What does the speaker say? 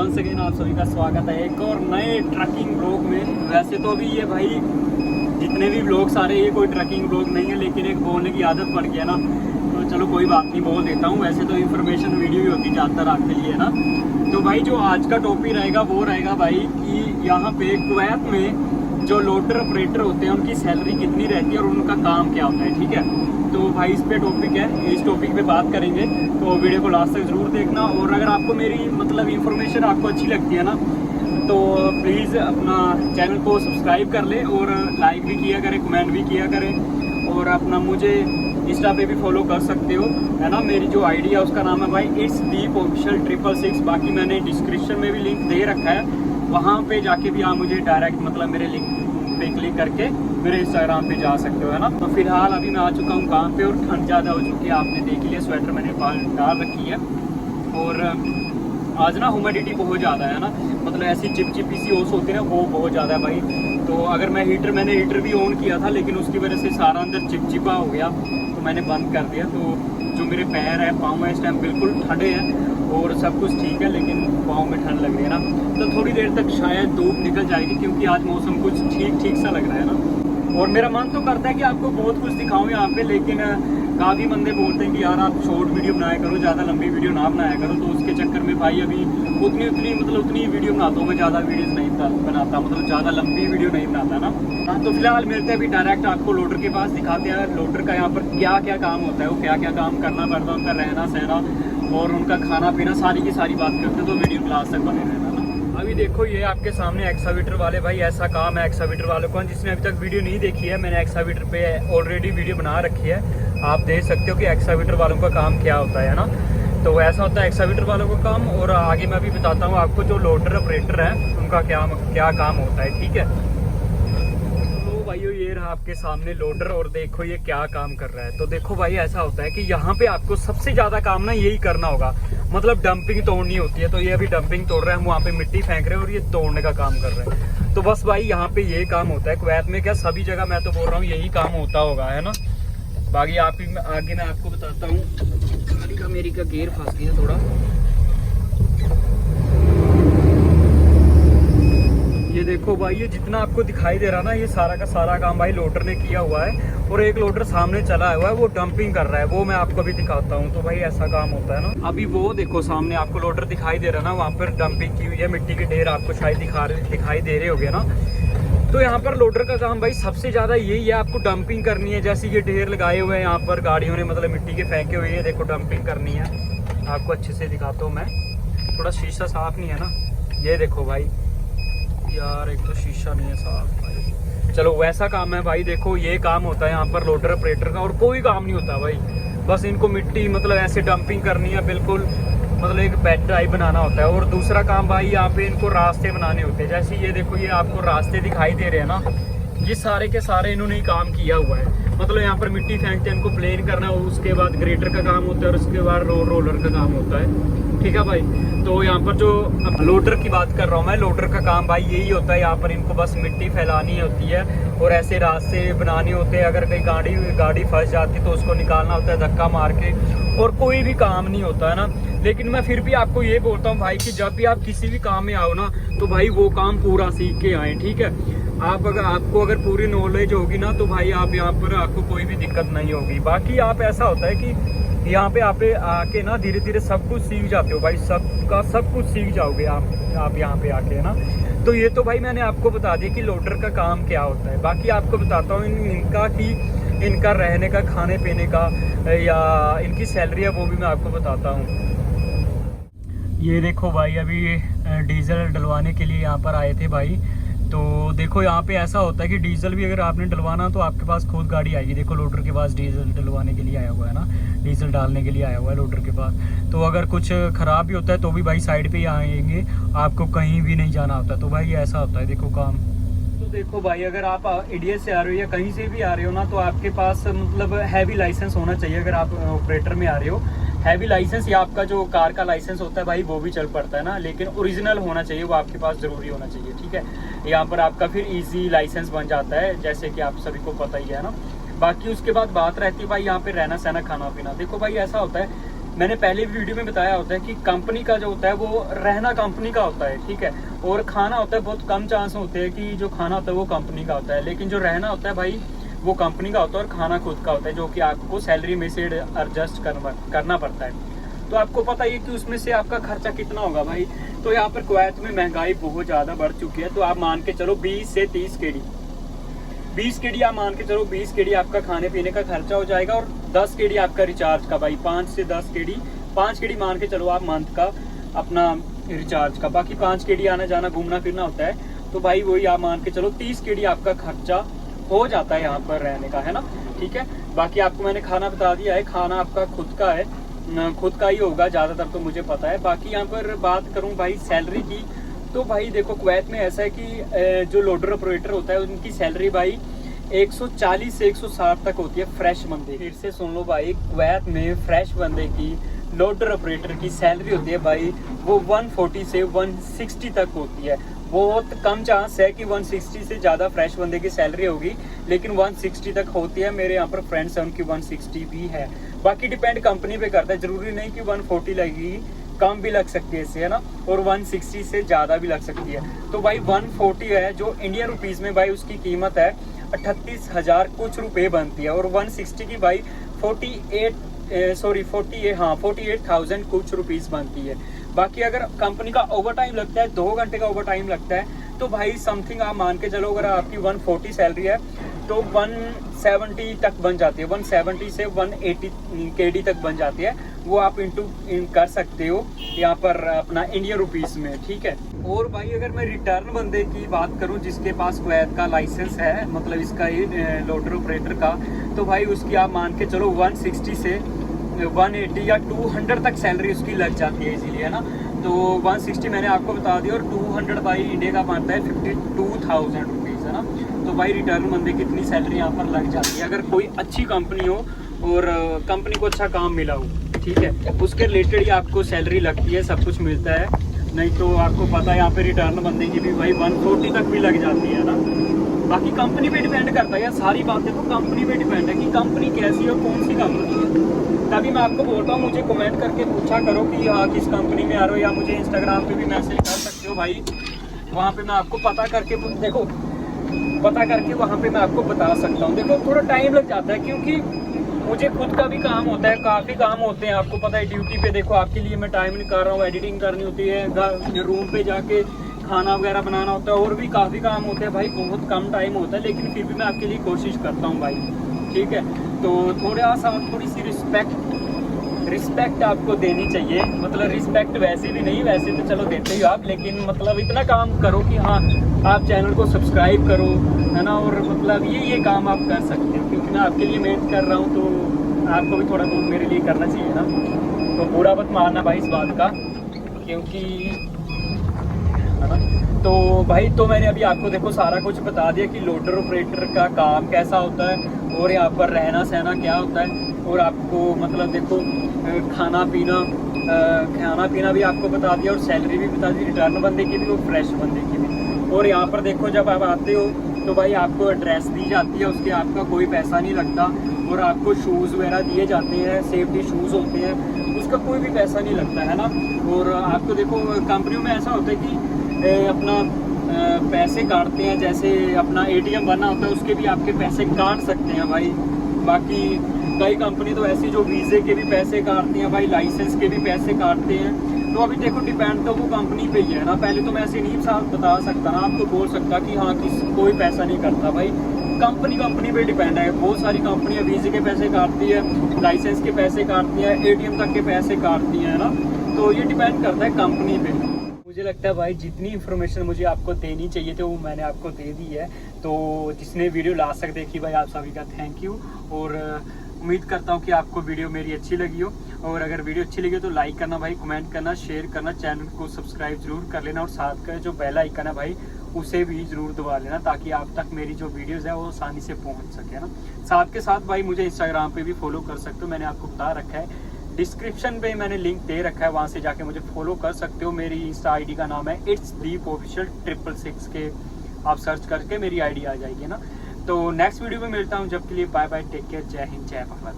Once again आप सभी का स्वागत है एक और नए ट्रकिंग ब्लॉग में। वैसे तो अभी ये भाई जितने भी ब्लॉग्स आ रहे हैं ये कोई ट्रकिंग ब्लॉग नहीं है, लेकिन एक बोलने की आदत पड़ गई है ना, तो चलो कोई बात नहीं बोल देता हूँ। वैसे तो इन्फॉर्मेशन वीडियो ही होती ज़्यादातर आपके लिए ना। तो भाई जो आज का टॉपिक रहेगा वो रहेगा भाई कि यहाँ पे कुवैत में जो लोडर ऑपरेटर होते हैं उनकी सैलरी कितनी रहती है और उनका काम क्या होता है, ठीक है। तो भाई इस पे टॉपिक है, इस टॉपिक पे बात करेंगे, तो वीडियो को लास्ट तक ज़रूर देखना। और अगर आपको मेरी मतलब इन्फॉर्मेशन आपको अच्छी लगती है ना, तो प्लीज़ अपना चैनल को सब्सक्राइब कर ले और लाइक भी किया करें, कमेंट भी किया करें। और अपना मुझे इंस्टा पे भी फॉलो कर सकते हो, है ना। मेरी जो आईडी है उसका नाम है भाई इट्स दीप ऑफिशियल 666। बाकी मैंने डिस्क्रिप्शन में भी लिंक दे रखा है, वहाँ पे जाके भी आप मुझे डायरेक्ट मतलब मेरे लिंक पे क्लिक करके मेरे इंस्टाग्राम पे जा सकते हो, है ना। तो फिलहाल अभी मैं आ चुका हूँ काम पे और ठंड ज़्यादा हो चुकी है, आपने देख लिया स्वेटर मैंने डाल रखी है। और आज ना ह्यूमिडिटी बहुत ज़्यादा है ना, मतलब ऐसी चिपचिपी सी ओस होती है ना, वो बहुत ज़्यादा है भाई। तो अगर मैंने हीटर भी ऑन किया था, लेकिन उसकी वजह से सारा अंदर चिपचिपा हो गया, तो मैंने बंद कर दिया। तो जो मेरे पैर है, पाँव है, इस टाइम बिल्कुल ठंडे हैं और सब कुछ ठीक है, लेकिन पाँव में ठंड लग रही है ना। तो थोड़ी देर तक शायद धूप निकल जाएगी, क्योंकि आज मौसम कुछ ठीक सा लग रहा है ना। और मेरा मन तो करता है कि आपको बहुत कुछ दिखाऊं यहाँ पे, लेकिन काफ़ी बंदे बोलते हैं कि यार आप शॉर्ट वीडियो बनाया करो, ज़्यादा लंबी वीडियो ना बनाया करो। तो उसके चक्कर में भाई अभी उतनी वीडियो बनाता हूँ मैं, ज़्यादा वीडियोज़ नहीं बनाता, मतलब ज़्यादा लंबी वीडियो नहीं बनाता ना। हाँ, तो फिलहाल मिलते हैं अभी डायरेक्ट आपको लोडर के पास, दिखाते हैं लोडर का यहाँ पर क्या क्या काम होता है, वो क्या क्या काम करना पड़ता है, उनका रहना सहना और उनका खाना पीना, सारी की सारी बात करते हैं। तो वीडियो क्लास तक बने रहना ना। अभी देखो ये आपके सामने एक्सावीटर वाले भाई, ऐसा काम है एक्सावीटर वालों को। जिसने अभी तक वीडियो नहीं देखी है, मैंने एक्सावीटर पे ऑलरेडी वीडियो बना रखी है, आप देख सकते हो कि एक्सावीटर वालों का काम क्या होता है ना। तो ऐसा होता है एक्सावीटर वालों का काम। और आगे मैं भी बताता हूँ आपको जो लोडर ऑपरेटर है उनका क्या काम होता है, ठीक है। तो भाइयों ये रहा आपके सामने लोडर, और देखो ये क्या काम कर रहा है। तो देखो भाई ऐसा होता है कि यहाँ पे आपको सबसे ज्यादा काम ना यही करना होगा, मतलब डंपिंग तोड़नी होती है। तो ये अभी डंपिंग तोड़ रहे हैं, हम वहाँ पे मिट्टी फेंक रहे हैं और ये तोड़ने का काम कर रहे हैं। तो बस भाई यहाँ पे ये काम होता है कुवैत में, क्या सभी जगह मैं तो बोल रहा हूँ यही काम होता होगा, है ना। बाकी आगे मैं आपको बताता हूँ। गाड़ी का मेरी का गियर फंस गया थोड़ा। ये देखो भाई, ये जितना आपको दिखाई दे रहा ना, ये सारा का सारा काम भाई लोडर ने किया हुआ है। और एक लोडर सामने चला हुआ है, वो डंपिंग कर रहा है, वो मैं आपको भी दिखाता हूँ। तो भाई ऐसा काम होता है ना। अभी वो देखो सामने आपको लोडर दिखाई दे रहा है ना, वहाँ पर डंपिंग की हुई है, मिट्टी के ढेर आपको शायद दिखाई दे रहे होंगे ना। तो यहाँ पर लोडर का काम भाई सबसे ज़्यादा यही है, आपको डंपिंग करनी है। जैसे ये ढेर लगाए हुए हैं यहाँ पर गाड़ियों ने, मतलब मिट्टी के फेंके हुए हैं, देखो डंपिंग करनी है। आपको अच्छे से दिखाता हूँ मैं, थोड़ा शीशा साफ नहीं है ना, ये देखो भाई यार, एक तो शीशा नहीं है साफ भाई। चलो वैसा काम है भाई, देखो ये काम होता है यहाँ पर लोडर ऑपरेटर का, और कोई काम नहीं होता भाई। बस इनको मिट्टी मतलब ऐसे डंपिंग करनी है, बिल्कुल मतलब एक बेड टाइप बनाना होता है। और दूसरा काम भाई यहाँ पे इनको रास्ते बनाने होते हैं। जैसे ये देखो, ये आपको रास्ते दिखाई दे रहे हैं ना, ये सारे के सारे इन्होंने ही काम किया हुआ है। मतलब यहाँ पर मिट्टी फेंकते हैं, इनको प्लेन करना, उसके बाद ग्रेटर का काम होता है और उसके बाद रोलर का काम होता है, ठीक है भाई। तो यहाँ पर जो लोडर की बात कर रहा हूँ मैं, लोडर का काम भाई यही होता है। यहाँ पर इनको बस मिट्टी फैलानी होती है और ऐसे रास्ते बनाने होते हैं। अगर कहीं गाड़ी फंस जाती है तो उसको निकालना होता है धक्का मार के, और कोई भी काम नहीं होता है ना। लेकिन मैं फिर भी आपको ये बोलता हूँ भाई कि जब भी आप किसी भी काम में आओ ना, तो भाई वो काम पूरा सीख के आए, ठीक है। आपको अगर पूरी नॉलेज होगी ना, तो भाई आप यहाँ पर आपको कोई भी दिक्कत नहीं होगी। बाकी आप ऐसा होता है कि यहाँ पे आप आके ना धीरे धीरे सब कुछ सीख जाते हो भाई, सब कुछ सीख जाओगे आप यहाँ पे आके, है ना। तो ये तो भाई मैंने आपको बता दिया कि लोडर का काम क्या होता है। बाकी आपको बताता हूँ इनका कि इनका रहने का, खाने पीने का या इनकी सैलरी है, वो भी मैं आपको बताता हूँ। ये देखो भाई, अभी डीजल डलवाने के लिए यहाँ पर आए थे भाई। तो देखो यहाँ पे ऐसा होता है कि डीजल भी अगर आपने डलवाना तो आपके पास खुद गाड़ी आएगी। देखो लोडर के पास डीजल डलवाने के लिए आया हुआ है ना, डीजल डालने के लिए आया हुआ है लोडर के पास। तो अगर कुछ ख़राब भी होता है तो भी भाई साइड पे ही आएंगे, आपको कहीं भी नहीं जाना होता। तो भाई ऐसा होता है देखो काम। तो देखो भाई, अगर आप इंडिया से आ रहे हो या कहीं से भी आ रहे हो ना, तो आपके पास मतलब हैवी लाइसेंस होना चाहिए। अगर आप ऑपरेटर में आ रहे हो, हैवी लाइसेंस या आपका जो कार का लाइसेंस होता है भाई, वो भी चल पड़ता है ना, लेकिन ओरिजिनल होना चाहिए, वो आपके पास ज़रूरी होना चाहिए, ठीक है। यहाँ पर आपका फिर इजी लाइसेंस बन जाता है, जैसे कि आप सभी को पता ही है ना। बाकी उसके बाद बात रहती है भाई यहाँ पे रहना सहना, खाना पीना। देखो भाई ऐसा होता है, मैंने पहले भी वीडियो में बताया होता है कि कंपनी का जो होता है वो रहना कंपनी का होता है, ठीक है, और खाना होता है बहुत कम चांस होते हैं कि जो खाना होता है वो कंपनी का होता है, लेकिन जो रहना होता है भाई वो कंपनी का होता है और खाना खुद का होता है, जो कि आपको सैलरी में से एडजस्ट करना पड़ता है। तो आपको पता ही है कि उसमें से आपका खर्चा कितना होगा भाई। तो यहाँ पर कुवैत में महंगाई बहुत ज़्यादा बढ़ चुकी है, तो आप मान के चलो 20 से 30 केडी, 20 केडी आप मान के चलो, 20 केडी आपका खाने पीने का खर्चा हो जाएगा और 10 केडी आपका रिचार्ज का भाई, 5 से 10 केडी, 5 केडी मान के चलो आप मंथ का अपना रिचार्ज का, बाकी 5 केडी आना जाना घूमना फिरना होता है, तो भाई वही आप मान के चलो 30 केडी आपका खर्चा हो जाता है यहाँ पर रहने का, है ना, ठीक है। बाकी आपको मैंने खाना बता दिया है, खाना आपका खुद का है, खुद का ही होगा ज़्यादातर, तो मुझे पता है। बाकी यहाँ पर बात करूँ भाई सैलरी की, तो भाई देखो कुवैत में ऐसा है कि जो लोडर ऑपरेटर होता है उनकी सैलरी भाई 140 से 160 तक होती है फ्रेश बंदे। फिर से सुन लो भाई, कुवैत में फ्रेश बंदे की लोडर ऑपरेटर की सैलरी होती है भाई वो 140 से 160 तक होती है। बहुत कम चांस है कि 160 से ज़्यादा फ्रेश बंदे की सैलरी होगी, लेकिन 160 तक होती है। मेरे यहाँ पर फ्रेंड्स हैं उनकी 160 भी है। बाकी डिपेंड कंपनी पे करता है, ज़रूरी नहीं कि 140 लगेगी, कम भी लग सकती है इससे, है ना, और 160 से ज़्यादा भी लग सकती है। तो भाई 140 है जो इंडियन रुपीज़ में भाई उसकी कीमत है 38,000 कुछ रुपए बनती है, और 160 की भाई 48,000 कुछ रुपीज़ बनती है। बाकी अगर कंपनी का ओवर टाइम लगता है, 2 घंटे का ओवर टाइम लगता है, तो भाई समथिंग आप मान के चलो अगर आपकी 140 सैलरी है तो 170 तक बन जाती है, 170 से 180 केडी तक बन जाती है। वो आप इन कर सकते हो यहाँ पर अपना इंडियन रुपीस में, ठीक है। और भाई अगर मैं रिटर्न बंदे की बात करूँ जिसके पास कुवैत का लाइसेंस है, मतलब इसका ये लोडर ऑपरेटर का, तो भाई उसकी आप मान के चलो 160 से 180 या 200 तक सैलरी उसकी लग जाती है इसीलिए, है ना। तो 160 मैंने आपको बता दिया, और 200 भाई इंडिया का बनता है 52,000 रुपीज़, है ना। तो भाई रिटर्न बंदे की इतनी सैलरी यहाँ पर लग जाती है अगर कोई अच्छी कंपनी हो और कंपनी को अच्छा काम मिला हो, ठीक है, उसके रिलेटेड ही आपको सैलरी लगती है, सब कुछ मिलता है। नहीं तो आपको पता है यहाँ पे रिटर्न बंदे की भी भाई 140 तक भी लग जाती है ना। बाकी कंपनी पे डिपेंड करता है, सारी बातें तो कंपनी पे डिपेंड है कि कंपनी कैसी है और कौन सी कंपनी है। तभी मैं आपको बोलता हूँ मुझे कमेंट करके पूछा करो कि हाँ किस कंपनी में आ रहे हो, या मुझे इंस्टाग्राम पे भी मैसेज कर सकते हो भाई, वहाँ पे मैं आपको पता करके वहाँ पे मैं आपको बता सकता हूँ। देखो थोड़ा टाइम लग जाता है क्योंकि मुझे खुद का भी काम होता है, काफ़ी काम होते हैं, आपको पता है ड्यूटी पे। देखो आपके लिए मैं टाइम निकाल रहा हूँ, एडिटिंग करनी होती है, रूम पे जाके खाना वगैरह बनाना होता है, और भी काफ़ी काम होते हैं भाई, बहुत कम टाइम होता है, लेकिन फिर भी मैं आपके लिए कोशिश करता हूँ भाई, ठीक है। तो थोड़ी सी रिस्पेक्ट आपको देनी चाहिए, मतलब रिस्पेक्ट वैसे भी नहीं, वैसे तो चलो देते ही आप, लेकिन मतलब इतना काम करो कि हाँ आप चैनल को सब्सक्राइब करो, है ना, और मतलब ये काम आप कर सकते हो, क्योंकि मैं आपके लिए मेहनत कर रहा हूँ, तो आपको भी थोड़ा बहुत मेरे लिए करना चाहिए ना। तो बुरा मत मानना भाई इस बात का, क्योंकि है ना। तो भाई तो मैंने अभी आपको देखो सारा कुछ बता दिया कि लोडर ऑपरेटर का काम कैसा होता है, और यहाँ पर रहना सहना क्या होता है, और आपको मतलब देखो खाना पीना भी आपको बता दिया, और सैलरी भी बता दी, रिटर्न बंदे की भी और फ्रेश बंदे की भी। और यहाँ पर देखो जब आप आते हो तो भाई आपको एड्रेस दी जाती है, उसके आपका कोई पैसा नहीं लगता, और आपको शूज़ वगैरह दिए जाते हैं, सेफ्टी शूज़ होते हैं, उसका कोई भी पैसा नहीं लगता, है ना। और आपको देखो कंपनियों में ऐसा होता है कि अपना पैसे काटते हैं, जैसे अपना ATM बनना होता है उसके भी आपके पैसे काट सकते हैं भाई। बाकी कई कंपनी तो ऐसी जो वीज़े के भी पैसे काटती हैं भाई, लाइसेंस के भी पैसे काटते हैं। तो अभी देखो डिपेंड तो वो कंपनी पे ही है ना। पहले तो मैं ऐसे नहीं साथ बता सकता ना, आपको बोल सकता कि हाँ कोई पैसा नहीं करता भाई, कंपनी पे डिपेंड है। बहुत सारी कंपनियाँ वीज़े के पैसे काटती है, लाइसेंस के पैसे काटती है, ATM तक के पैसे काटती हैं ना। तो ये डिपेंड करता है कंपनी पे। मुझे लगता है भाई जितनी इन्फॉर्मेशन मुझे आपको देनी चाहिए थी वो मैंने आपको दे दी है। तो जिसने वीडियो लास्ट तक देखी भाई आप सभी का थैंक यू, और उम्मीद करता हूँ कि आपको वीडियो मेरी अच्छी लगी हो। और अगर वीडियो अच्छी लगी हो तो लाइक करना भाई, कमेंट करना, शेयर करना, चैनल को सब्सक्राइब जरूर कर लेना, और साथ का जो बेल आइकन है भाई उसे भी ज़रूर दबा लेना, ताकि आप तक मेरी जो वीडियोज़ है वो आसानी से पहुँच सके ना। साथ के साथ भाई मुझे इंस्टाग्राम पे भी फॉलो कर सकते हो, मैंने आपको बता रखा है, डिस्क्रिप्शन पे मैंने लिंक दे रखा है, वहाँ से जाके मुझे फॉलो कर सकते हो। मेरी इंस्टा ID का नाम है इट्स दीप ऑफिशियल 666 के आप सर्च करके मेरी ID आ जाएगी ना। तो नेक्स्ट वीडियो में मिलता हूँ, जब के लिए बाय बाय, टेक केयर, जय हिंद, जय भारत।